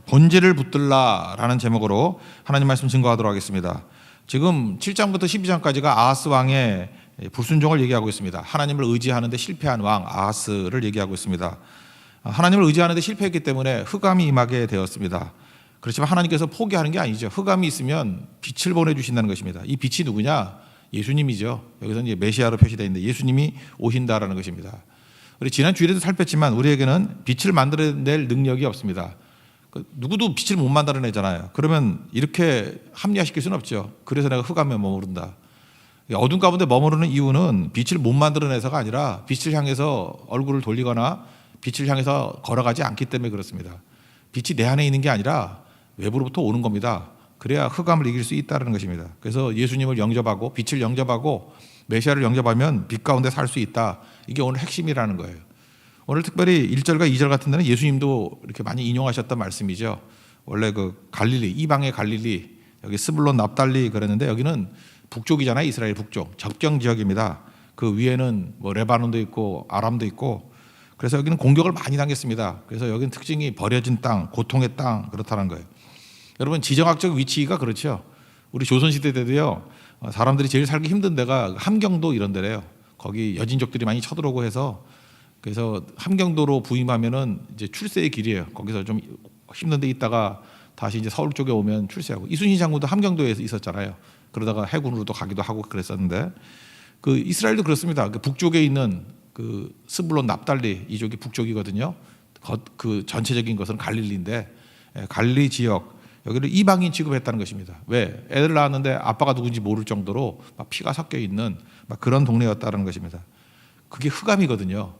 본질을 붙들라라는 제목으로 하나님 말씀 증거하도록 하겠습니다. 지금 7장부터 12장까지가 아하스 왕의 불순종을 얘기하고 있습니다. 하나님을 의지하는 데 실패한 왕 아하스를 얘기하고 있습니다. 하나님을 의지하는 데 실패했기 때문에 흑암이 임하게 되었습니다. 그렇지만 하나님께서 포기하는 게 아니죠. 흑암이 있으면 빛을 보내주신다는 것입니다. 이 빛이 누구냐? 예수님이죠. 여기서 이제 메시아로 표시되어 있는데 예수님이 오신다라는 것입니다. 우리 지난 주일에도 살폈지만 우리에게는 빛을 만들어낼 능력이 없습니다. 누구도 빛을 못 만들어내잖아요. 그러면 이렇게 합리화시킬 수는 없죠. 그래서 내가 흑암에 머무른다. 어둠 가운데 머무르는 이유는 빛을 못 만들어내서가 아니라 빛을 향해서 얼굴을 돌리거나 빛을 향해서 걸어가지 않기 때문에 그렇습니다. 빛이 내 안에 있는 게 아니라 외부로부터 오는 겁니다. 그래야 흑암을 이길 수 있다는 것입니다. 그래서 예수님을 영접하고 빛을 영접하고 메시아를 영접하면 빛 가운데 살 수 있다. 이게 오늘 핵심이라는 거예요. 오늘 특별히 1절과 2절 같은 데는 예수님도 이렇게 많이 인용하셨던 말씀이죠. 원래 그 갈릴리, 이방의 갈릴리, 여기 스불론 납달리 그랬는데 여기는 북쪽이잖아요. 이스라엘 북쪽. 접경 지역입니다. 그 위에는 뭐 레바논도 있고 아람도 있고 그래서 여기는 공격을 많이 당했습니다. 그래서 여기는 특징이 버려진 땅, 고통의 땅 그렇다는 거예요. 여러분 지정학적 위치가 그렇죠. 우리 조선시대 때도요. 사람들이 제일 살기 힘든 데가 함경도 이런 데래요. 거기 여진족들이 많이 쳐들어오고 해서 그래서 함경도로 부임하면은 이제 출세의 길이에요. 거기서 좀 힘든 데 있다가 다시 이제 서울 쪽에 오면 출세하고 이순신 장군도 함경도에 있었잖아요. 그러다가 해군으로도 가기도 하고 그랬었는데 그 이스라엘도 그렇습니다. 그 북쪽에 있는 그 스불론 납달리 이쪽이 북쪽이거든요. 그 전체적인 것은 갈릴리인데 갈릴리 지역 여기를 이방인 취급했다는 것입니다. 왜? 애들 낳았는데 아빠가 누군지 모를 정도로 막 피가 섞여 있는 막 그런 동네였다는 것입니다. 그게 흑암이거든요.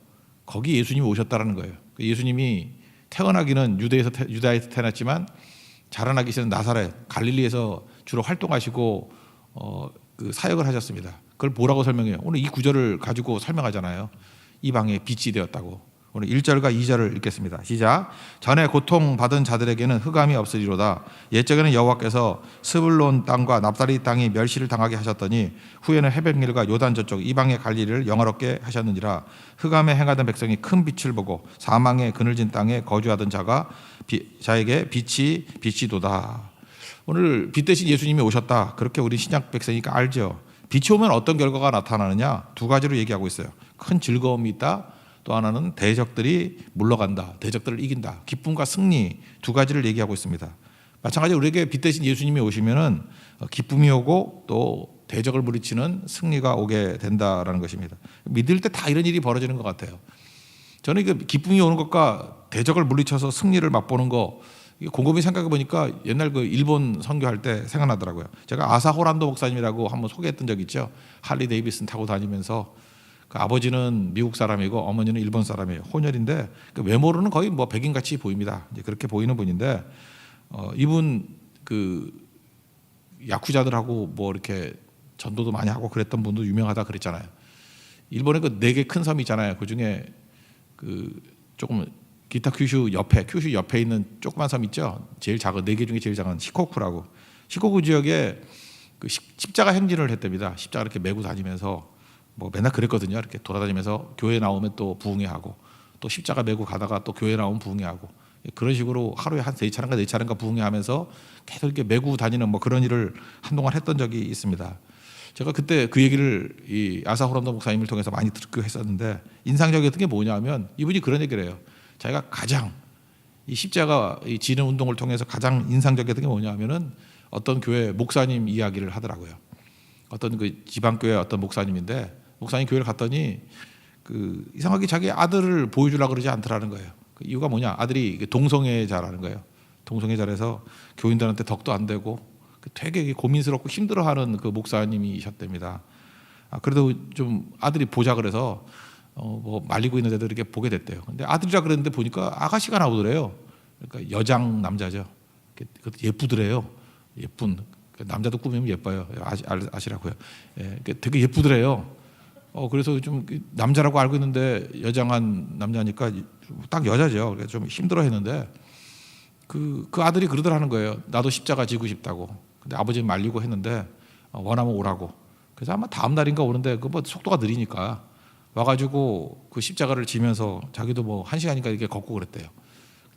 거기 예수님이 오셨다는 거예요. 예수님이 태어나기는 유다에서 태어났지만 자라나기는 나사렛 갈릴리에서 주로 활동하시고 그 사역을 하셨습니다. 그걸 뭐라고 설명해요? 오늘 이 구절을 가지고 설명하잖아요. 이방의 빛이 되었다고. 오늘 1절과 2절을 읽겠습니다. 시작. 전에 고통받은 자들에게는 흑암이 없으리로다. 옛적에는 여호와께서 스불론 땅과 납달리 땅이 멸시를 당하게 하셨더니 후에는 해변길과 요단 저쪽 이방의 갈릴리를 영화롭게 하셨느니라. 흑암에 행하던 백성이 큰 빛을 보고 사망의 그늘진 땅에 거주하던 자에게 빛이 도다. 오늘 빛 대신 예수님이 오셨다. 그렇게 우리 신약 백성이니까 알죠. 빛이 오면 어떤 결과가 나타나느냐? 두 가지로 얘기하고 있어요. 큰 즐거움이 있다. 또 하나는 대적들이 물러간다. 대적들을 이긴다. 기쁨과 승리 두 가지를 얘기하고 있습니다. 마찬가지로 우리에게 빛 대신 예수님이 오시면은 기쁨이 오고 또 대적을 물리치는 승리가 오게 된다라는 것입니다. 믿을 때 다 이런 일이 벌어지는 것 같아요. 저는 그 기쁨이 오는 것과 대적을 물리쳐서 승리를 맛보는 거 곰곰이 생각해 보니까 옛날 그 일본 선교할 때 생각나더라고요. 제가 아사 호란도 목사님이라고 한번 소개했던 적 있죠. 할리 데이비슨 타고 다니면서 그 아버지는 미국 사람이고 어머니는 일본 사람이에요. 혼혈인데 그 외모로는 거의 뭐 백인같이 보입니다. 이제 그렇게 보이는 분인데 이분 그 야쿠자들하고 뭐 이렇게 전도도 많이 하고 그랬던 분도 유명하다 그랬잖아요. 일본에 그 4개 큰 섬이 있잖아요. 그 중에 그 조금 기타 큐슈 옆에 있는 조그만 섬 있죠. 제일 작은 4개 중에 제일 작은 시코쿠라고. 시코쿠 지역에 그 십자가 행진을 했답니다. 십자가 이렇게 메고 다니면서 뭐 맨날 그랬거든요. 이렇게 돌아다니면서 교회 나오면 또 부흥회하고 또 십자가 메고 가다가 또 교회 나오면 부흥회하고 그런 식으로 하루에 한 3차례인가 4차례인가 부흥회하면서 계속 이렇게 메고 다니는 뭐 그런 일을 한동안 했던 적이 있습니다. 제가 그때 그 얘기를 이 아사호란도 목사님을 통해서 많이 듣고 했었는데 인상적이었던 게 뭐냐면 이분이 그런 얘기를 해요. 자기가 가장 이 십자가 이 지는 운동을 통해서 가장 인상적이었던 게 뭐냐면은 어떤 교회 목사님 이야기를 하더라고요. 어떤 그 지방교회 어떤 목사님인데 목사님 교회를 갔더니 그 이상하게 자기 아들을 보여주려고 그러지 않더라는 거예요. 그 이유가 뭐냐? 아들이 동성애자라는 거예요. 동성애자라서 교인들한테 덕도 안 되고 되게 고민스럽고 힘들어하는 그 목사님이셨답니다. 그래도 좀 아들이 보자 그래서 뭐 말리고 있는 데도 이렇게 보게 됐대요. 근데 아들이라 그랬는데 보니까 아가씨가 나오더래요. 그러니까 여장 남자죠. 예쁘더래요. 예쁜 남자도 꾸미면 예뻐요. 아시라고요. 예, 되게 예쁘더래요. 그래서 좀 남자라고 알고 있는데 여장한 남자니까 딱 여자죠. 그래서 좀 힘들어했는데 그 아들이 그러더라는 거예요. 나도 십자가 지고 싶다고. 근데 아버지는 말리고 했는데 원하면 오라고. 그래서 아마 다음 날인가 오는데 그 뭐 속도가 느리니까 와가지고 그 십자가를 지면서 자기도 뭐 1시간인가 이렇게 걷고 그랬대요.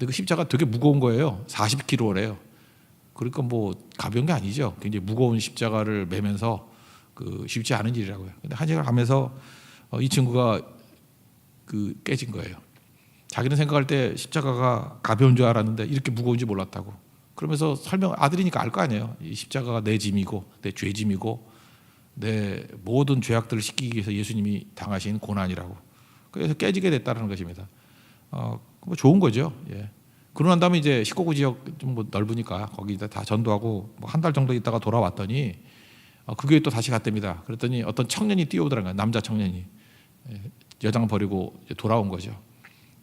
근데 그 십자가 되게 무거운 거예요. 40kg래요. 그러니까 뭐 가벼운 게 아니죠. 굉장히 무거운 십자가를 매면서 그 쉽지 않은 일이라고요. 근데 한 시간 가면서 이 친구가 그 깨진 거예요. 자기는 생각할 때 십자가가 가벼운 줄 알았는데 이렇게 무거운지 몰랐다고. 그러면서 아들이니까 알 거 아니에요. 이 십자가가 내 짐이고 내 죄짐이고 내 모든 죄악들을 씻기기 위해서 예수님이 당하신 고난이라고. 그래서 깨지게 됐다는 것입니다. 뭐 좋은 거죠. 예. 그러고 난 다음에 이제 19구 지역 좀 뭐 넓으니까 거기 다 전도하고 뭐 한 달 정도 있다가 돌아왔더니 그 교회 또 다시 갔답니다. 그랬더니 어떤 청년이 뛰어오더라고요. 남자 청년이 여장 버리고 돌아온 거죠.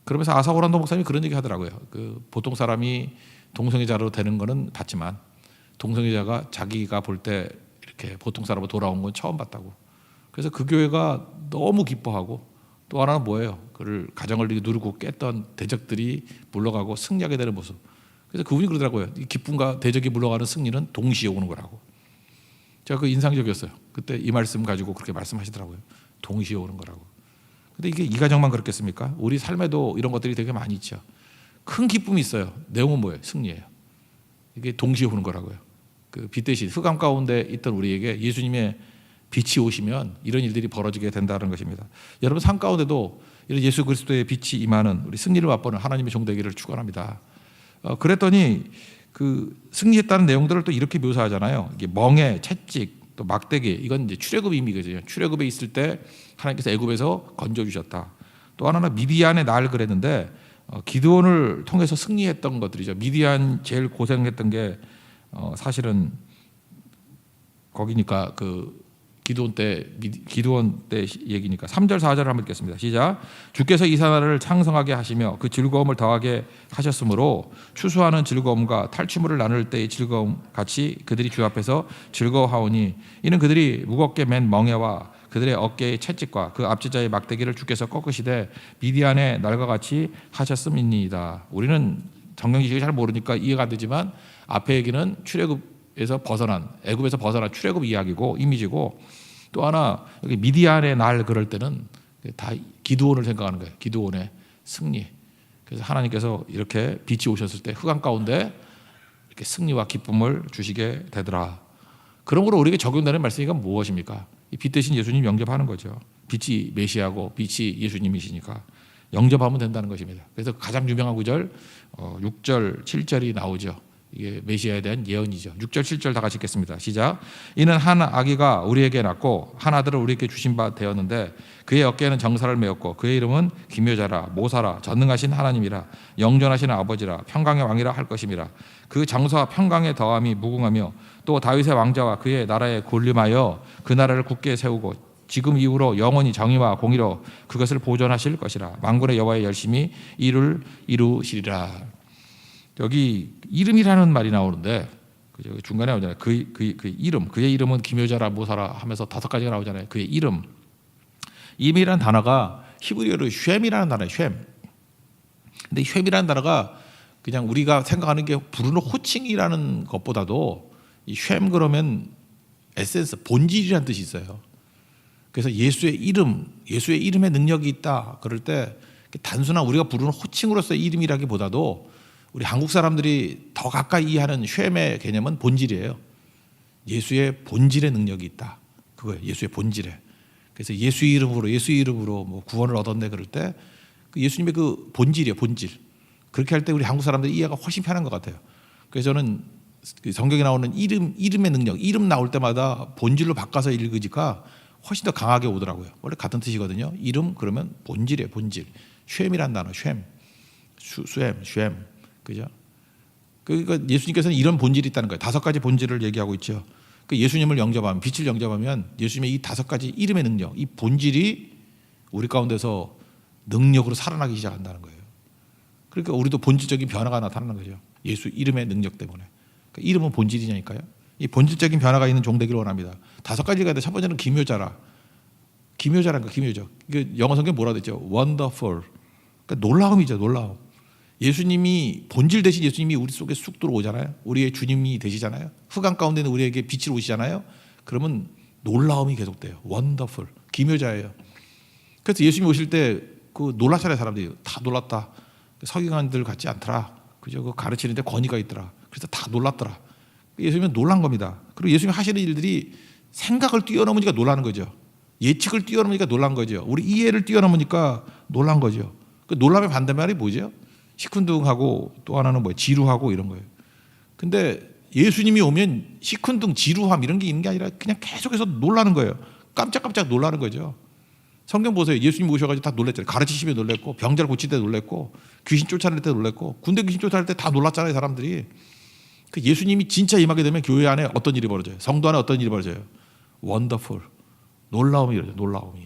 그러면서 아사오란도 목사님이 그런 얘기 하더라고요. 그 보통 사람이 동성애자로 되는 거는 봤지만 동성애자가 자기가 볼 때 이렇게 보통 사람으로 돌아온 건 처음 봤다고. 그래서 그 교회가 너무 기뻐하고 또 하나는 뭐예요? 그를 가정을 누르고 깼던 대적들이 물러가고 승리하게 되는 모습. 그래서 그분이 그러더라고요. 이 기쁨과 대적이 물러가는 승리는 동시에 오는 거라고. 제가 그 인상적이었어요. 그때 이 말씀 가지고 그렇게 말씀하시더라고요. 동시에 오는 거라고. 근데 이게 이 가정만 그렇겠습니까? 우리 삶에도 이런 것들이 되게 많이 있죠. 큰 기쁨이 있어요. 내용은 뭐예요? 승리예요. 이게 동시에 오는 거라고요. 그 빛 대신 흑암 가운데 있던 우리에게 예수님의 빛이 오시면 이런 일들이 벌어지게 된다는 것입니다. 여러분 삶 가운데도 이런 예수 그리스도의 빛이 임하는 우리 승리를 맛보는 하나님의 종 되기를 축원합니다. 그랬더니 그 승리했다는 내용들을 또 이렇게 묘사하잖아요. 이게 멍에, 채찍, 또 막대기, 이건 이제 출애굽의 의미거든요. 출애굽에 있을 때 하나님께서 애굽에서 건져 주셨다. 또 하나는 미디안의 날 그랬는데 기드온을 통해서 승리했던 것들이죠. 미디안 제일 고생했던 게 사실은 거기니까 그 기드온 때 얘기니까 3절 4절을 한번 읽겠습니다. 시작. 주께서 이 나라를 창성하게 하시며 그 즐거움을 더하게 하셨으므로 추수하는 즐거움과 탈취물을 나눌 때의 즐거움 같이 그들이 주 앞에서 즐거워하오니 이는 그들이 무겁게 맨 멍에와 그들의 어깨의 채찍과 그 앞지자의 막대기를 주께서 꺾으시되 미디안의 날과 같이 하셨음이니이다. 우리는 성경 지식을 잘 모르니까 이해가 안 되지만 앞에 얘기는 출애굽에서 벗어난 애굽에서 벗어난 출애굽 이야기고 이미지고 또 하나 여기 미디안의 날 그럴 때는 다 기드온을 생각하는 거예요. 기드온의 승리. 그래서 하나님께서 이렇게 빛이 오셨을 때 흑암 가운데 이렇게 승리와 기쁨을 주시게 되더라. 그런 거로 우리에게 적용되는 말씀이 무엇입니까? 이 빛 대신 예수님 영접하는 거죠. 빛이 메시아고 빛이 예수님이시니까 영접하면 된다는 것입니다. 그래서 가장 유명한 구절 6절 7절이 나오죠. 이게 메시아에 대한 예언이죠. 6절 7절 다 같이 읽겠습니다. 시작. 이는 한 아기가 우리에게 낳고 한 아들을 우리에게 주신 바 되었는데 그의 어깨에는 정사를 메었고 그의 이름은 기묘자라 모사라 전능하신 하나님이라 영존하시는 아버지라 평강의 왕이라 할 것임이라. 그 장수와 평강의 더함이 무궁하며 또 다윗의 왕자와 그의 나라에 군림하여 그 나라를 굳게 세우고 지금 이후로 영원히 정의와 공의로 그것을 보존하실 것이라. 만군의 여호와의 열심히 이루시리라. 여기 이름이라는 말이 나오는데 중간에 나오잖아요. 그 이름, 그의 이름은 기묘자라 모사라 하면서 5가지가 나오잖아요. 그의 이름. 이름이라는 단어가 히브리어로 쉔이라는 단어예요. 쉔. 근데 쉔이라는 단어가 그냥 우리가 생각하는 게 부르는 호칭이라는 것보다도 이 쉔 그러면 에센스, 본질이라는 뜻이 있어요. 그래서 예수의 이름에 능력이 있다. 그럴 때 단순한 우리가 부르는 호칭으로서의 이름이라기보다도 우리 한국 사람들이 더 가까이 이해하는 쉔의 개념은 본질이에요. 예수의 본질의 능력이 있다. 그거예요. 예수의 본질에. 그래서 예수 이름으로 뭐 구원을 얻었네 그럴 때 그 예수님의 그 본질이에요. 본질. 그렇게 할 때 우리 한국 사람들이 이해가 훨씬 편한 것 같아요. 그래서 저는 성경에 나오는 이름의 능력, 이름 나올 때마다 본질로 바꿔서 읽으니까 훨씬 더 강하게 오더라고요. 원래 같은 뜻이거든요. 이름 그러면 본질이에요. 본질. 쉔이란 단어. 쉔. 그죠? 그러니까 예수님께서는 이런 본질이 있다는 거예요. 5가지 본질을 얘기하고 있죠. 그 예수님을 영접하면, 빛을 영접하면 예수님의 이 5가지 이름의 능력, 이 본질이 우리 가운데서 능력으로 살아나기 시작한다는 거예요. 그러니까 우리도 본질적인 변화가 나타나는 거죠. 예수 이름의 능력 때문에. 그러니까 이름은 본질이냐니까요. 이 본질적인 변화가 있는 종 되기를 원합니다. 5가지가 있는데 첫 번째는 기묘자라. 기묘자라는 거, 기묘죠. 영어 성경 뭐라 그랬죠? Wonderful. 그러니까 놀라움이죠, 놀라움. 예수님이 본질 대신 예수님이 우리 속에 쑥 들어오잖아요. 우리의 주님이 되시잖아요. 흑암 가운데는 우리에게 빛을 오시잖아요. 그러면 놀라움이 계속돼요. 원더풀, 기묘자예요. 그래서 예수님이 오실 때 그 놀라잖아요. 사람들이 다 놀랐다. 서기관들 같지 않더라. 그죠? 그 가르치는데 권위가 있더라. 그래서 다 놀랐더라. 예수님은 놀란 겁니다. 그리고 예수님이 하시는 일들이 생각을 뛰어넘으니까 놀라는 거죠. 예측을 뛰어넘으니까 놀란 거죠. 우리 이해를 뛰어넘으니까 놀란 거죠. 그 놀람의 반대말이 뭐죠? 시큰둥하고 또 하나는 뭐예요? 지루하고 이런 거예요. 근데 예수님이 오면 시큰둥, 지루함 이런 게 있는 게 아니라 그냥 계속해서 놀라는 거예요. 깜짝깜짝 놀라는 거죠. 성경 보세요. 예수님 오셔가지고 다 놀랬잖아요. 가르치시면 놀랬고, 병자를 고칠 때 놀랬고, 귀신 쫓아낼 때 놀랬고, 군대 귀신 쫓아낼 때 다 놀랐잖아요, 사람들이. 그 예수님이 진짜 임하게 되면 교회 안에 어떤 일이 벌어져요? 성도 안에 어떤 일이 벌어져요? 원더풀. 놀라움이 이러죠. 놀라움이.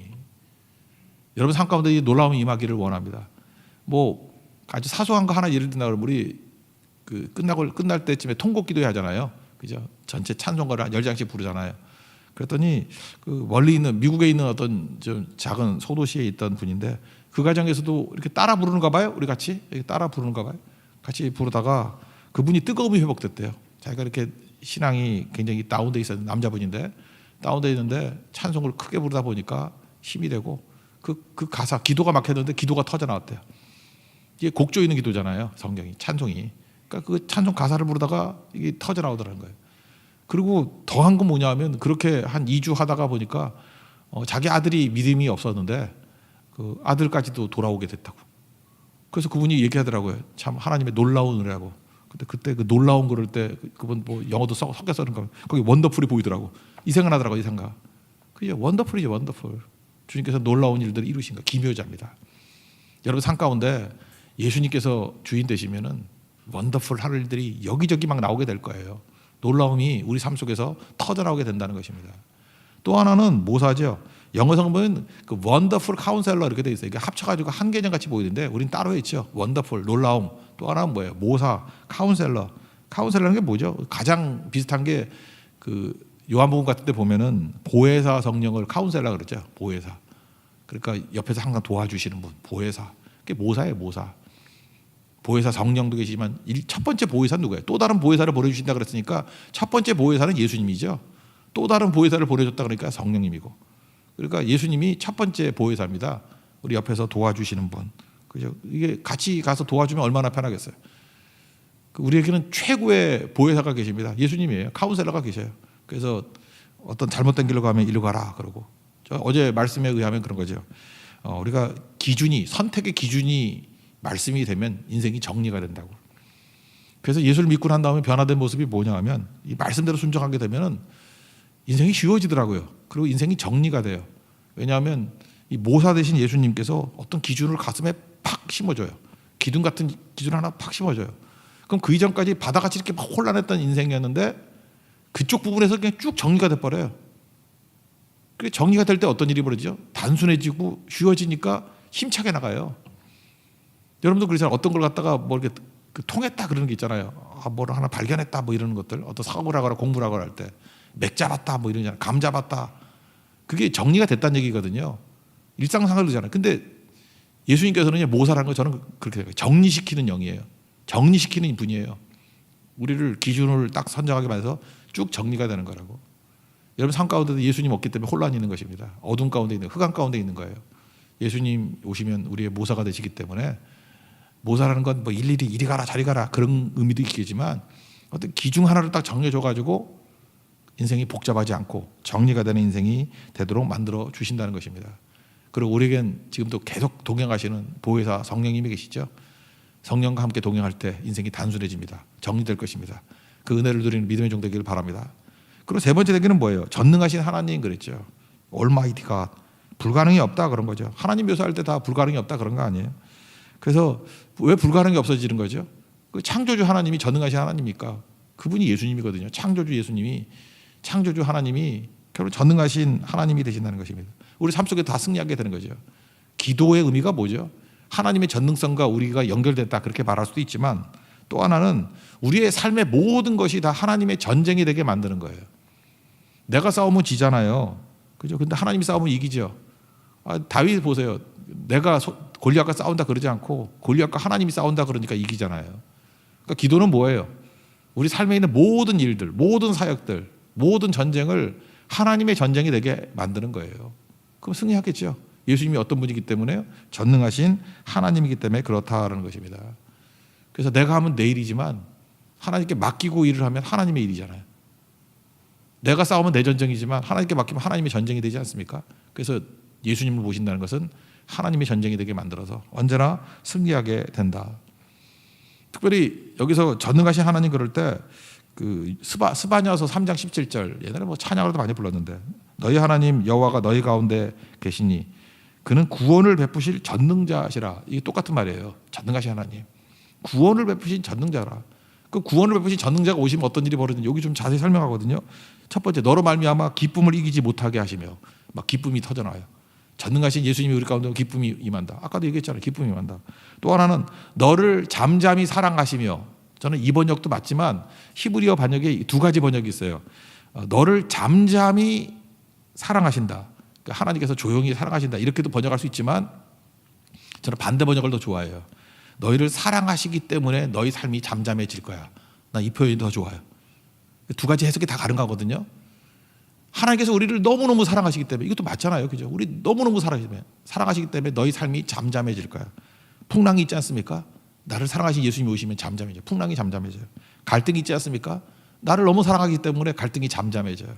여러분 삶 가운데 이 놀라움이 임하기를 원합니다. 뭐 아주 사소한 거 하나 예를 든다 그러면 우리 끝날 때쯤에 통곡기도 하잖아요. 그죠? 전체 찬송가를 한 10장씩 부르잖아요. 그랬더니 그 멀리 있는 미국에 있는 어떤 좀 작은 소도시에 있던 분인데 그 가정에서도 이렇게 따라 부르는가 봐요. 우리 같이 따라 부르는가 봐요. 같이 부르다가 그분이 뜨거움이 회복됐대요. 자기가 이렇게 신앙이 굉장히 다운돼 있었는 남자분인데 다운돼 있는데 찬송을 크게 부르다 보니까 힘이 되고 그 가사 기도가 막혔는데 기도가 터져 나왔대요. 이게 곡조 있는 기도잖아요. 성경이 찬송이. 그러니까 그 찬송 가사를 부르다가 이게 터져 나오더라는 거예요. 그리고 더한 건 뭐냐면 그렇게 한 2주 하다가 보니까 자기 아들이 믿음이 없었는데 그 아들까지도 돌아오게 됐다고. 그래서 그분이 얘기하더라고요. 참 하나님의 놀라운 은혜라고. 근데 그때 그 놀라운 그럴 때 그분 뭐 영어도 섞여 써는가 거기 원더풀이 보이더라고. 이 생각 나더라고. 이 생각. 그죠? 원더풀이죠. 원더풀. 주님께서 놀라운 일들을 이루신 거 기묘자입니다. 여러분 삶 가운데 예수님께서 주인 되시면은 원더풀 할 일들이 여기저기 막 나오게 될 거예요. 놀라움이 우리 삶 속에서 터져나오게 된다는 것입니다. 또 하나는 모사죠. 영어 성경은 그 원더풀 카운셀러 이렇게 돼 있어요. 이게 합쳐가지고 한 개념 같이 보이는데 우린 따로 있죠. 원더풀 놀라움. 또 하나는 뭐예요? 모사 카운셀러. 카운셀러는 게 뭐죠? 가장 비슷한 게 그 요한복음 같은 데 보면은 보혜사 성령을 카운셀러 그러죠. 보혜사. 그러니까 옆에서 항상 도와주시는 분. 보혜사. 그게 모사예요. 모사. 보혜사 성령도 계시지만 첫 번째 보혜사는 누구예요? 또 다른 보혜사를 보내주신다 그랬으니까 첫 번째 보혜사는 예수님이죠. 또 다른 보혜사를 보내줬다 그러니까 성령님이고. 그러니까 예수님이 첫 번째 보혜사입니다. 우리 옆에서 도와주시는 분. 그죠? 이게 같이 가서 도와주면 얼마나 편하겠어요. 우리에게는 최고의 보혜사가 계십니다. 예수님이에요. 카운셀러가 계셔요. 그래서 어떤 잘못된 길로 가면 이리로 가라 그러고. 어제 말씀에 의하면 그런 거죠. 우리가 기준이 선택의 기준이 말씀이 되면 인생이 정리가 된다고. 그래서 예수를 믿고 난 다음에 변화된 모습이 뭐냐 하면 이 말씀대로 순종하게 되면은 인생이 쉬워지더라고요. 그리고 인생이 정리가 돼요. 왜냐하면 이 모사 되신 예수님께서 어떤 기준을 가슴에 팍 심어줘요. 기둥 같은 기준 하나 팍 심어줘요. 그럼 그 이전까지 바다같이 이렇게 막 혼란했던 인생이었는데 그쪽 부분에서 그냥 쭉 정리가 돼버려요. 그게 정리가 될 때 어떤 일이 벌어지죠? 단순해지고 쉬워지니까 힘차게 나가요. 여러분도 그러잖아요. 어떤 걸 갖다가 뭐 이렇게 통했다 그러는 게 있잖아요. 뭐를 하나 발견했다 뭐 이러는 것들. 어떤 사고를 하거나 공부를 하거나 할 때 맥 잡았다 뭐 이러잖아요. 감 잡았다. 그게 정리가 됐다는 얘기거든요. 일상생활 그러잖아요. 근데 예수님께서는 모사라는 거 저는 그렇게 생각해요. 정리시키는 영이에요. 정리시키는 분이에요. 우리를 기준을 딱 선정하게 만들어서 쭉 정리가 되는 거라고. 여러분 삶 가운데도 예수님 없기 때문에 혼란이 있는 것입니다. 어둠 가운데 있는 흑암 가운데 있는 거예요. 예수님 오시면 우리의 모사가 되시기 때문에 모사라는 건 뭐 일일이 이리 가라 저리 가라 그런 의미도 있겠지만 어떤 기준 하나를 딱 정해줘 가지고 인생이 복잡하지 않고 정리가 되는 인생이 되도록 만들어 주신다는 것입니다. 그리고 우리에겐 지금도 계속 동행하시는 보혜사 성령님이 계시죠. 성령과 함께 동행할 때 인생이 단순해집니다. 정리될 것입니다. 그 은혜를 누리는 믿음의 종 되기를 바랍니다. 그리고 세 번째 되기는 뭐예요? 전능하신 하나님 그랬죠. Almighty God. 불가능이 없다 그런 거죠. 하나님 묘사할 때 다 불가능이 없다 그런 거 아니에요. 그래서 왜 불가능이 없어지는 거죠? 그 창조주 하나님이 전능하신 하나님입니까? 그분이 예수님이거든요. 창조주 예수님이 창조주 하나님이 결국 전능하신 하나님이 되신다는 것입니다. 우리 삶 속에 다 승리하게 되는 거죠. 기도의 의미가 뭐죠? 하나님의 전능성과 우리가 연결됐다 그렇게 말할 수도 있지만 또 하나는 우리의 삶의 모든 것이 다 하나님의 전쟁이 되게 만드는 거예요. 내가 싸우면 지잖아요. 그죠? 근데 하나님이 싸우면 이기죠. 다윗 보세요. 내가 골리앗과 싸운다 그러지 않고 골리앗과 하나님이 싸운다 그러니까 이기잖아요. 그러니까 기도는 뭐예요? 우리 삶에 있는 모든 일들, 모든 사역들, 모든 전쟁을 하나님의 전쟁이 되게 만드는 거예요. 그럼 승리하겠죠. 예수님이 어떤 분이기 때문에요? 전능하신 하나님이기 때문에 그렇다라는 것입니다. 그래서 내가 하면 내 일이지만 하나님께 맡기고 일을 하면 하나님의 일이잖아요. 내가 싸우면 내 전쟁이지만 하나님께 맡기면 하나님의 전쟁이 되지 않습니까? 그래서 예수님을 모신다는 것은 하나님의 전쟁이 되게 만들어서 언제나 승리하게 된다. 특별히 여기서 전능하신 하나님 그럴 때 그 스바냐서 3장 17절 옛날에 뭐 찬양으로도 많이 불렀는데 너희 하나님 여호와가 너희 가운데 계시니 그는 구원을 베푸실 전능자시라. 이게 똑같은 말이에요. 전능하신 하나님 구원을 베푸신 전능자라. 그 구원을 베푸신 전능자가 오시면 어떤 일이 벌어지는지 여기 좀 자세히 설명하거든요. 첫 번째 너로 말미암아 기쁨을 이기지 못하게 하시며 막 기쁨이 터져나와요. 전능하신 예수님이 우리 가운데 기쁨이 임한다. 아까도 얘기했잖아요. 기쁨이 임한다. 또 하나는 너를 잠잠히 사랑하시며 저는 이 번역도 맞지만 히브리어 번역에 두 가지 번역이 있어요. 너를 잠잠히 사랑하신다. 그러니까 하나님께서 조용히 사랑하신다. 이렇게도 번역할 수 있지만 저는 반대 번역을 더 좋아해요. 너희를 사랑하시기 때문에 너희 삶이 잠잠해질 거야. 난 이 표현이 더 좋아요. 두 가지 해석이 다 다른 거거든요. 하나님께서 우리를 너무너무 사랑하시기 때문에 이것도 맞잖아요. 그죠? 우리 너무너무 사랑하시기 때문에 너희 삶이 잠잠해질 거야. 풍랑이 있지 않습니까? 나를 사랑하신 예수님이 오시면 잠잠해져요. 풍랑이 잠잠해져요. 갈등이 있지 않습니까? 나를 너무 사랑하기 때문에 갈등이 잠잠해져요.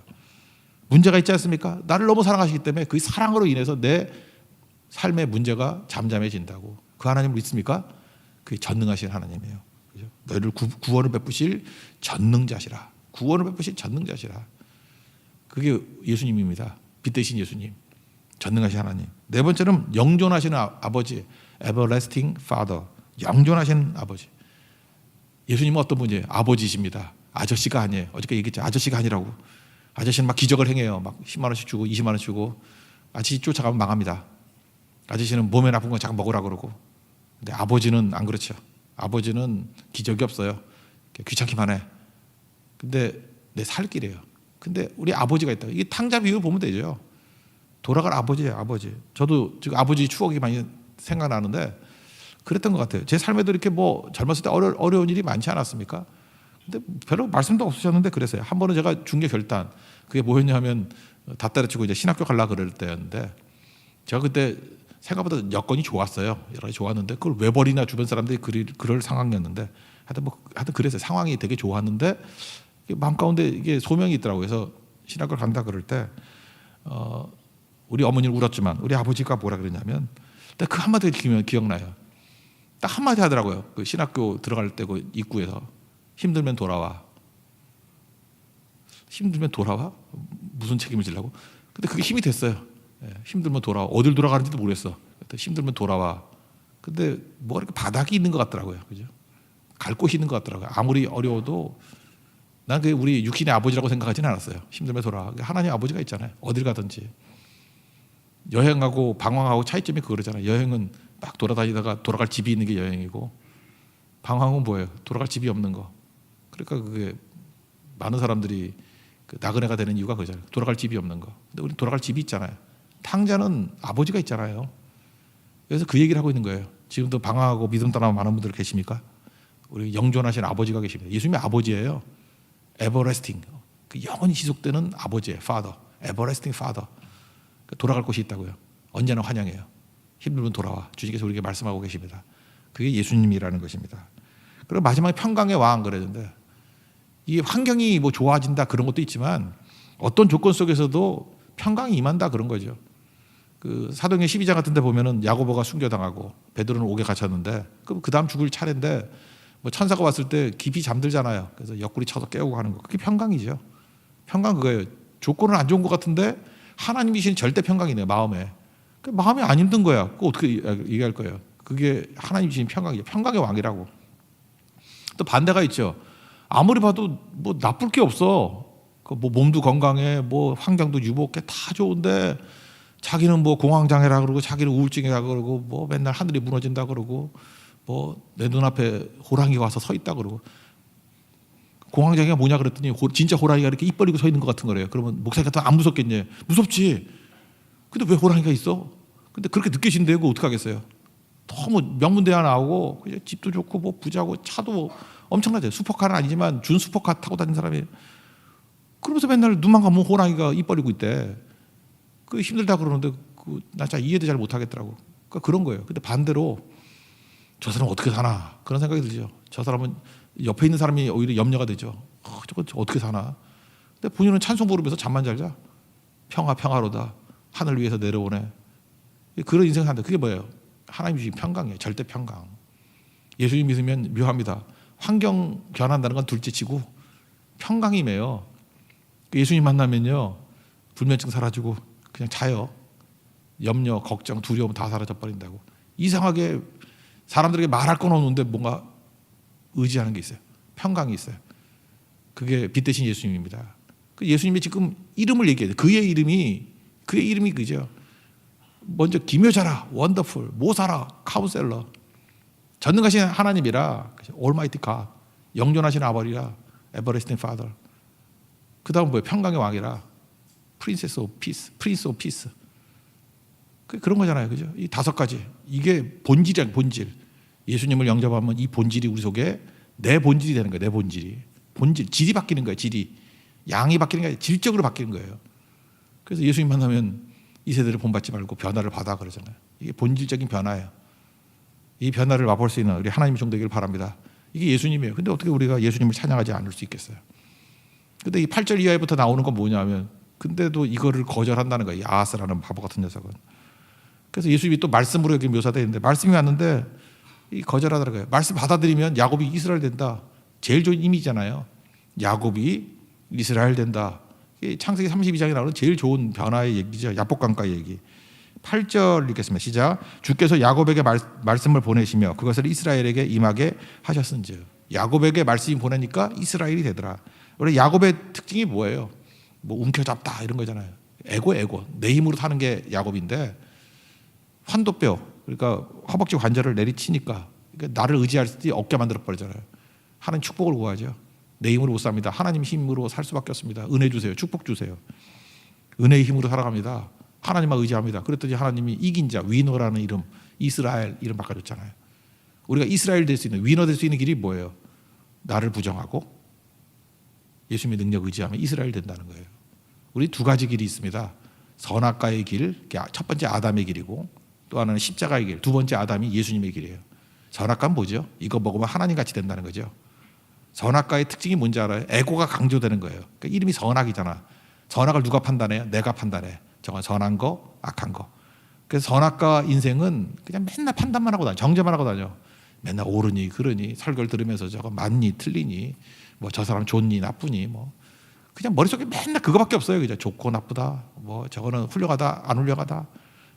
문제가 있지 않습니까? 나를 너무 사랑하시기 때문에 그 사랑으로 인해서 내 삶의 문제가 잠잠해진다고. 그 하나님을 믿습니까? 그게 전능하신 하나님이에요. 그죠? 너희를 구원을 베푸실 전능자시라. 구원을 베푸실 전능자시라. 그게 예수님입니다. 빛 대신 예수님. 전능하신 하나님. 네 번째는 영존하시는 아버지. Everlasting Father. 영존하신 아버지. 예수님은 어떤 분이에요? 아버지십니다. 아저씨가 아니에요. 어저께 얘기했죠. 아저씨가 아니라고. 아저씨는 막 기적을 행해요. 막 10만 원씩 주고 20만 원 주고. 아저씨 쫓아가면 망합니다. 아저씨는 몸에 나쁜 거 자꾸 먹으라 그러고. 근데 아버지는 안 그렇죠. 아버지는 기적이 없어요. 귀찮기만 해. 근데 내 살 길이에요. 근데 우리 아버지가 있다. 이게 탕자 비유 보면 되죠. 돌아갈 아버지예요. 아버지. 저도 지금 아버지 추억이 많이 생각나는데 그랬던 것 같아요. 제 삶에도 이렇게 뭐 젊었을 때 어려운 일이 많지 않았습니까? 근데 별로 말씀도 없으셨는데 그랬어요. 한 번은 제가 중개 결단. 그게 뭐였냐 하면 다 때려치고 이제 신학교 가려고 그럴 때였는데 제가 그때 생각보다 여건이 좋았어요. 여러 가지 좋았는데 그걸 왜 버리나 주변 사람들이 그럴 상황이었는데 하여튼 그랬어요. 상황이 되게 좋았는데 마음 가운데 이게 소명이 있더라고요. 그래서 신학교를 간다 그럴 때 우리 어머니는 울었지만 우리 아버지가 뭐라 그러냐면 그 한마디 기억나요. 딱 한마디 하더라고요. 그 신학교 들어갈 때 그 입구에서 힘들면 돌아와. 힘들면 돌아와? 무슨 책임을 지려고? 근데 그게 힘이 됐어요. 힘들면 돌아와. 어딜 돌아가는지도 모르겠어. 힘들면 돌아와. 근데 뭐 이렇게 바닥이 있는 것 같더라고요. 그죠? 갈 곳이 있는 것 같더라고요. 아무리 어려워도 난 그게 우리 육신의 아버지라고 생각하지는 않았어요. 힘들면 돌아와. 하나님 아버지가 있잖아요. 어딜 가든지. 여행하고 방황하고 차이점이 그거잖아요. 여행은 막 돌아다니다가 돌아갈 집이 있는 게 여행이고 방황은 뭐예요? 돌아갈 집이 없는 거. 그러니까 그게 많은 사람들이 그 나그네가 되는 이유가 그거잖아요. 돌아갈 집이 없는 거. 근데 우리 돌아갈 집이 있잖아요. 탕자는 아버지가 있잖아요. 그래서 그 얘기를 하고 있는 거예요. 지금도 방황하고 믿음 떠나는 많은 분들 계십니까? 우리 영존하신 아버지가 계십니다. 예수님이 아버지예요. Everlasting. 그 영원히 지속되는 아버지예요. Father. Everlasting Father. 돌아갈 곳이 있다고요. 언제나 환영해요. 힘들면 돌아와. 주님께서 우리에게 말씀하고 계십니다. 그게 예수님이라는 것입니다. 그리고 마지막에 평강의 왕 그랬는데 이 환경이 뭐 좋아진다 그런 것도 있지만 어떤 조건 속에서도 평강이 임한다 그런 거죠. 그 사도행전 12장 같은 데 보면은 야고보가 순교당하고 베드로는 옥에 갇혔는데 그 다음 죽을 차례인데 뭐 천사가 왔을 때 깊이 잠들잖아요. 그래서 옆구리 쳐서 깨우고 하는 거. 그게 평강이죠. 평강 그거예요. 조건은 안 좋은 것 같은데 하나님이신 절대 평강이네요. 마음에. 마음이 안 힘든 거야. 그거 어떻게 얘기할 거예요. 그게 하나님이신 평강이죠. 평강의 왕이라고. 또 반대가 있죠. 아무리 봐도 뭐 나쁠 게 없어. 뭐 몸도 건강해, 뭐 환경도 유복해, 다 좋은데 자기는 뭐 공황장애라 그러고 자기는 우울증이라 그러고 뭐 맨날 하늘이 무너진다 그러고 뭐 내 눈앞에 호랑이가 와서 서 있다 그러고 공황장애가 뭐냐 그랬더니 진짜 호랑이가 이렇게 입 벌리고 서 있는 것 같은 거래요. 그러면 목사님 같으면 안 무섭겠냐? 무섭지. 근데 왜 호랑이가 있어? 근데 그렇게 느껴진대고 어떡하겠어요? 너무 명문대학 나오고 집도 좋고 뭐 부자고 차도 엄청나죠. 슈퍼카는 아니지만 준 슈퍼카 타고 다니는 사람이 그러면서 맨날 눈만 감으면 호랑이가 입 벌리고 있대. 그 힘들다 그러는데 나 진짜 이해도 잘 못하겠더라고. 그러니까 그런 거예요. 근데 반대로 저 사람 어떻게 사나 그런 생각이 들죠. 저 사람은 옆에 있는 사람이 오히려 염려가 되죠. 저거 어떻게 사나. 근데 본인은 찬송 부르면서 잠만 잘 자. 평화로다. 하늘 위에서 내려오네. 그런 인생을 산다. 그게 뭐예요? 하나님 주신 평강이에요. 절대 평강. 예수님 믿으면 묘합니다. 환경 변한다는 건 둘째치고 평강이 매요. 예수님 만나면요 불면증 사라지고 그냥 자요. 염려, 걱정, 두려움 다 사라져 버린다고. 이상하게 사람들에게 말할 건 없는데 뭔가 의지하는 게 있어요. 평강이 있어요. 그게 빛 대신 예수님입니다. 그 예수님이 지금 이름을 얘기해요. 그의 이름이 그죠. 먼저 기묘자라, 원더풀, 모사라, 카운셀러, 전능하신 하나님이라, 올마이티 갓, 영존하신 아버지라, 에버레스팅 파더. 그 다음 뭐예요? 평강의 왕이라, 프린세스 오브 피스, 프린스 오브 피스. 그런 거잖아요, 그죠? 이 5가지 이게 본질이야, 본질. 예수님을 영접하면 이 본질이 우리 속에 내 본질이 되는 거예요. 내 본질, 질이 바뀌는 거예요. 질이 양이 바뀌는 게 아니라 질적으로 바뀌는 거예요. 그래서 예수님 만나면 이 세대를 본받지 말고 변화를 받아 그러잖아요. 이게 본질적인 변화예요. 이 변화를 맛볼 수 있는 우리 하나님의 종 되기를 바랍니다. 이게 예수님이에요. 근데 어떻게 우리가 예수님을 찬양하지 않을 수 있겠어요? 근데 이 8절 이하부터 나오는 건 뭐냐면 근데도 이거를 거절한다는 거예요. 이 아하스라는 바보 같은 녀석은. 그래서 예수님이 또 말씀으로 여기 묘사되어 있는데 말씀이 왔는데 이 거절하더라는 거예요. 말씀 받아들이면 야곱이 이스라엘 된다. 제일 좋은 이미지잖아요. 야곱이 이스라엘 된다. 창세기 32장에 나오는 제일 좋은 변화의 얘기죠. 야복강가의 얘기. 8절 읽겠습니다. 시작. 주께서 야곱에게 말씀을 보내시며 그것을 이스라엘에게 임하게 하셨은즉. 야곱에게 말씀이 보내니까 이스라엘이 되더라. 원래 야곱의 특징이 뭐예요? 뭐 움켜잡다 이런 거잖아요. 에고. 내 힘으로 사는 게 야곱인데 환도뼈, 그러니까 허벅지 관절을 내리치니까 그러니까 나를 의지할 때 없게 만들어 버리잖아요. 하나님 축복을 구하죠. 내 힘으로 못 삽니다. 하나님 힘으로 살 수밖에 없습니다. 은혜 주세요. 축복 주세요. 은혜의 힘으로 살아갑니다. 하나님만 의지합니다. 그랬더니 하나님이 이긴 자, 위너라는 이름, 이스라엘 이름 바꿔줬잖아요. 우리가 이스라엘 될 수 있는, 위너 될 수 있는 길이 뭐예요? 나를 부정하고 예수님의 능력 의지하면 이스라엘 된다는 거예요. 우리 2가지 길이 있습니다. 선악과의 길, 첫 번째 아담의 길이고 또 하나는 십자가의 길, 2번째 아담이 예수님의 길이에요. 선악과는 뭐죠? 이거 먹으면 하나님같이 된다는 거죠. 선악과의 특징이 뭔지 알아요? 에고가 강조되는 거예요. 그러니까 이름이 선악이잖아. 선악을 누가 판단해요? 내가 판단해. 저건 선한 거, 악한 거. 그래서 선악과 인생은 그냥 맨날 판단만 하고 다녀. 정죄만 하고 다녀. 맨날 옳으니 그러니 설교를 들으면서 저거 맞니 틀리니 뭐 저 사람 좋니 나쁘니 뭐 그냥 머릿속에 맨날 그거밖에 없어요. 그죠? 좋고 나쁘다. 뭐 저거는 훌륭하다 안 훌륭하다.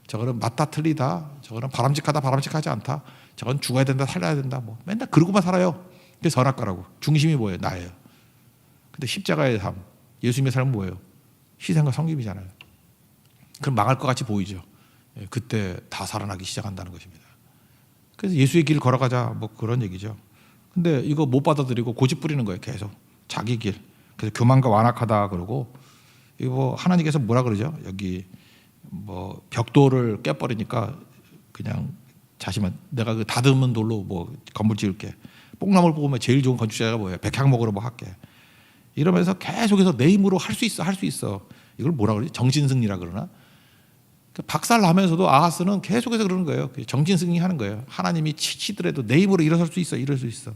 저거는 맞다 틀리다. 저거는 바람직하다 바람직하지 않다. 저건 죽어야 된다 살려야 된다. 뭐 맨날 그러고만 살아요. 그게 선악과라고. 중심이 뭐예요? 나예요. 근데 십자가의 삶, 예수님의 삶은 뭐예요? 희생과 섬김이잖아요. 그럼 망할 것 같이 보이죠. 그때 다 살아나기 시작한다는 것입니다. 그래서 예수의 길을 걸어가자 뭐 그런 얘기죠. 근데 이거 못 받아들이고 고집 부리는 거예요. 계속 자기 길. 그래서 교만과 완악하다 그러고 이거 뭐 하나님께서 뭐라 그러죠? 여기 뭐 벽돌을 깨버리니까 그냥 자시만 내가 그 다듬은 돌로 뭐 건물 지을게. 뽕나무를 뽑으면 제일 좋은 건축자가 뭐예요? 백향목으로 뭐 할게. 이러면서 계속해서 내 힘으로 할 수 있어. 이걸 뭐라 그러지? 정신승리라 그러나? 박살 나면서도 아하스는 계속해서 그러는 거예요. 정신승리 하는 거예요. 하나님이 치더라도 내 힘으로 일어설 수 있어.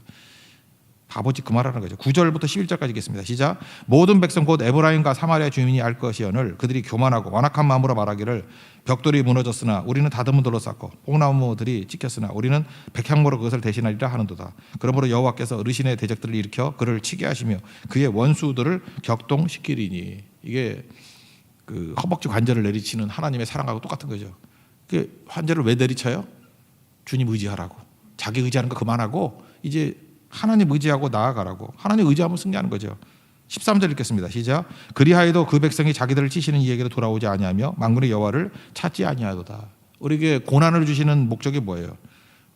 바보짓 그 말하는 거죠. 9절부터 11절까지 읽겠습니다. 시작. 모든 백성 곧 에브라임과 사마리아 주민이 알 것이오늘 그들이 교만하고 완악한 마음으로 말하기를 벽돌이 무너졌으나 우리는 다듬은 돌로 쌓고 뽕나무들이 찍혔으나 우리는 백향모로 그것을 대신하리라 하는도다. 그러므로 여호와께서 어르신의 대적들을 일으켜 그를 치게 하시며 그의 원수들을 격동시키리니. 이게 그 허벅지 관절을 내리치는 하나님의 사랑하고 똑같은 거죠. 그 관절을 왜 내리쳐요? 주님 의지하라고. 자기 의지하는 거 그만하고 이제 하나님 의지하고 나아가라고. 하나님 의지하면 승리하는 거죠. 13절 읽겠습니다. 시작. 그리하여도 그 백성이 자기들을 치시는 이에게로 돌아오지 아니하며 만군의 여호와를 찾지 아니하도다. 우리에게 고난을 주시는 목적이 뭐예요?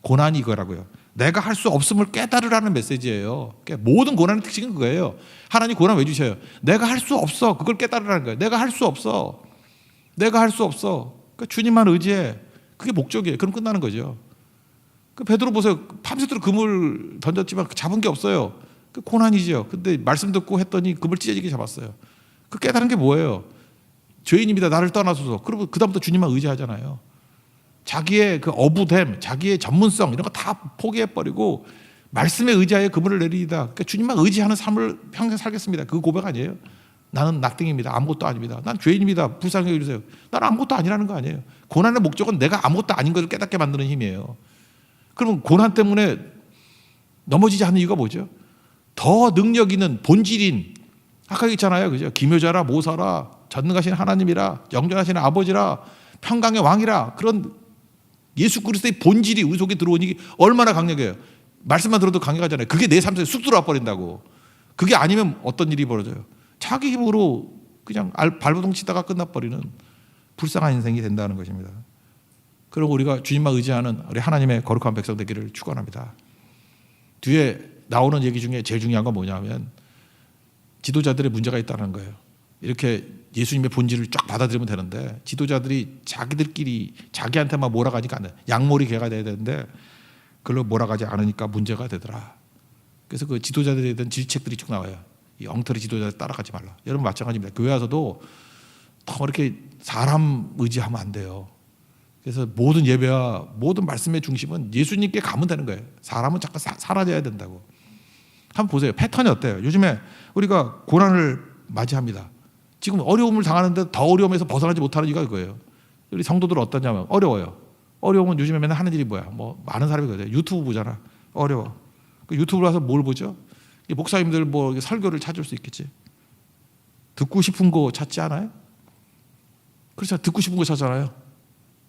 고난이 이거라고요. 내가 할 수 없음을 깨달으라는 메시지예요. 그러니까 모든 고난의 특징은 그거예요. 하나님 고난 왜 주셔요? 내가 할 수 없어. 그걸 깨달으라는 거예요. 내가 할 수 없어. 그러니까 주님만 의지해. 그게 목적이에요. 그럼 끝나는 거죠. 그 베드로 보세요. 밤새도록 그물 던졌지만 잡은 게 없어요. 그 고난이죠. 근데 말씀 듣고 했더니 그물 찢어지게 잡았어요. 그 깨달은 게 뭐예요? 죄인입니다. 나를 떠나소서. 그리고 그다음부터 주님만 의지하잖아요. 자기의 그 어부됨, 자기의 전문성 이런 거 다 포기해버리고 말씀에 의지하여 그분을 내리이다. 그러니까 주님만 의지하는 삶을 평생 살겠습니다. 그 고백 아니에요? 나는 nothing입니다. 아무것도 아닙니다. 난 죄인입니다. 불쌍히 여기주세요. 나는 아무것도 아니라는 거 아니에요. 고난의 목적은 내가 아무것도 아닌 것을 깨닫게 만드는 힘이에요. 그러면 고난 때문에 넘어지지 않는 이유가 뭐죠? 더 능력 있는 본질인, 아까 있잖아요. 그죠? 기묘자라, 모사라, 전능하신 하나님이라, 영존하신 아버지라, 평강의 왕이라, 그런 예수 그리스도의 본질이 우리 속에 들어오니 얼마나 강력해요. 말씀만 들어도 강력하잖아요. 그게 내 삶 속에 쑥 들어와 버린다고. 그게 아니면 어떤 일이 벌어져요? 자기 힘으로 그냥 발버둥 치다가 끝나버리는 불쌍한 인생이 된다는 것입니다. 그리고 우리가 주님만 의지하는 우리 하나님의 거룩한 백성 되기를 축원합니다. 뒤에 나오는 얘기 중에 제일 중요한 건 뭐냐면 지도자들의 문제가 있다는 거예요. 이렇게 예수님의 본질을 쫙 받아들이면 되는데 지도자들이 자기들끼리 자기한테만 몰아가니까 안 돼. 양몰이 개가 돼야 되는데 그걸로 몰아가지 않으니까 문제가 되더라. 그래서 그 지도자들에 대한 질책들이 쭉 나와요. 이 엉터리 지도자들 따라가지 말라. 여러분 마찬가지입니다. 교회 와서도 더 이렇게 사람 의지하면 안 돼요. 그래서 모든 예배와 모든 말씀의 중심은 예수님께 가면 되는 거예요. 사람은 잠깐 사라져야 된다고. 한번 보세요. 패턴이 어때요? 요즘에 우리가 고난을 맞이합니다. 지금 어려움을 당하는데 더 어려움에서 벗어나지 못하는 이유가 그거예요. 우리 성도들 어떠냐면 어려워요. 어려움은 요즘에 맨날 하는 일이 뭐야? 뭐 많은 사람이 그래요. 유튜브 보잖아. 어려워. 그 유튜브로 와서 뭘 보죠? 목사님들 뭐 설교를 찾을 수 있겠지. 듣고 싶은 거 찾지 않아요? 그렇죠. 듣고 싶은 거 찾잖아요.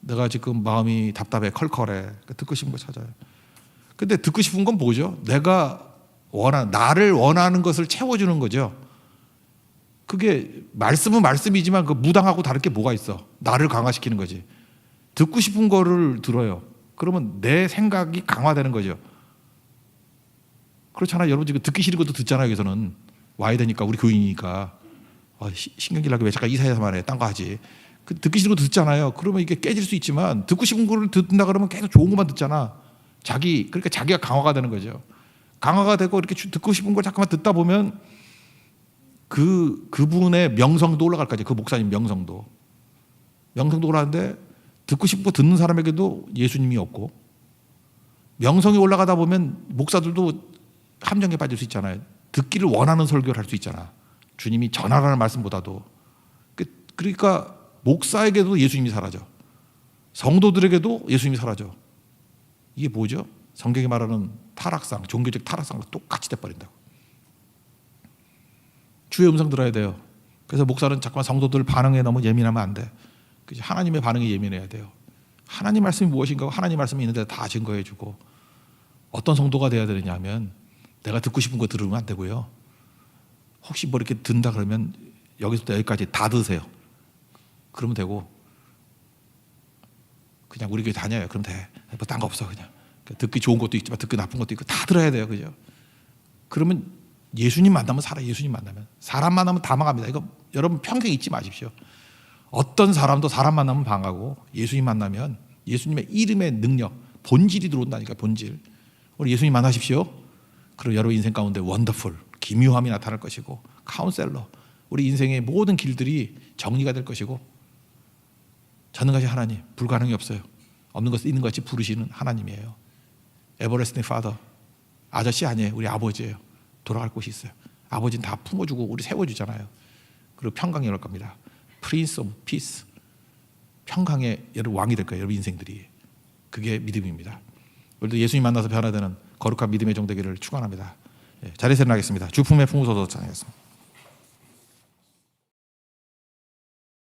내가 지금 마음이 답답해, 컬컬해. 듣고 싶은 거 찾아요. 근데 듣고 싶은 건 뭐죠? 내가 나를 원하는 것을 채워주는 거죠. 그게 말씀은 말씀이지만 그 무당하고 다를 게 뭐가 있어? 나를 강화시키는 거지. 듣고 싶은 거를 들어요. 그러면 내 생각이 강화되는 거죠. 그렇잖아요. 여러분 지금 듣기 싫은 것도 듣잖아요. 여기서는 와야 되니까 우리 교인이니까 신경질 나게 왜 잠깐 이사해서만 해. 딴 거 하지. 듣기 싫은 것도 듣잖아요. 그러면 이게 깨질 수 있지만 듣고 싶은 거를 듣는다 그러면 계속 좋은 것만 듣잖아. 그러니까 자기가 강화가 되는 거죠. 강화가 되고 이렇게 듣고 싶은 걸 잠깐만 듣다 보면 그분의 명성도 올라갈 거죠. 그 목사님 명성도 올라가는데 듣고 싶고 듣는 사람에게도 예수님이 없고 명성이 올라가다 보면 목사들도 함정에 빠질 수 있잖아요. 듣기를 원하는 설교를 할 수 있잖아. 주님이 전하라는 말씀보다도. 그러니까 목사에게도 예수님이 사라져. 성도들에게도 예수님이 사라져. 이게 뭐죠? 성경이 말하는 타락상, 종교적 타락상과 똑같이 돼버린다고. 주의 음성 들어야 돼요. 그래서 목사는 자꾸만 성도들 반응에 너무 예민하면 안 돼. 하나님의 반응에 예민해야 돼요. 하나님 말씀이 무엇인가 하나님 말씀이 있는데 다 증거해 주고 어떤 성도가 돼야 되느냐 하면 내가 듣고 싶은 거 들으면 안 되고요. 혹시 뭐 이렇게 든다 그러면 여기서부터 여기까지 다 드세요. 그러면 되고 그냥 우리 교회 다녀요. 그럼 돼. 뭐 딴 거 없어 그냥. 듣기 좋은 것도 있지만 듣기 나쁜 것도 있고 다 들어야 돼요. 그죠? 그러면 예수님 만나면 예수님 만나면 사람 만나면 다 망합니다. 이거 여러분 평생 잊지 마십시오. 어떤 사람도 사람 만나면 방하고 예수님 만나면 예수님의 이름의 능력, 본질이 들어온다니까. 본질. 우리 예수님 만나십시오. 그리고 여러분 인생 가운데 원더풀, 기묘함이 나타날 것이고 카운셀러, 우리 인생의 모든 길들이 정리가 될 것이고 전능하신 하나님, 불가능이 없어요. 없는 것을 있는 것 같이 부르시는 하나님이에요. 에버레스팅 파더, 아저씨 아니에요. 우리 아버지예요. 돌아갈 곳이 있어요. 아버지는 다 품어주고 우리 세워주잖아요. 그리고 평강이 올 겁니다. 프린스 오브 피스, 평강의 여러분 왕이 될 거예요. 여러분 인생들이. 그게 믿음입니다. 오늘도 예수님 만나서 변화되는 거룩한 믿음의 종 되기를 축원합니다. 자리에서 일어나겠습니다. 주품의 풍부소서 찬양하겠습니다.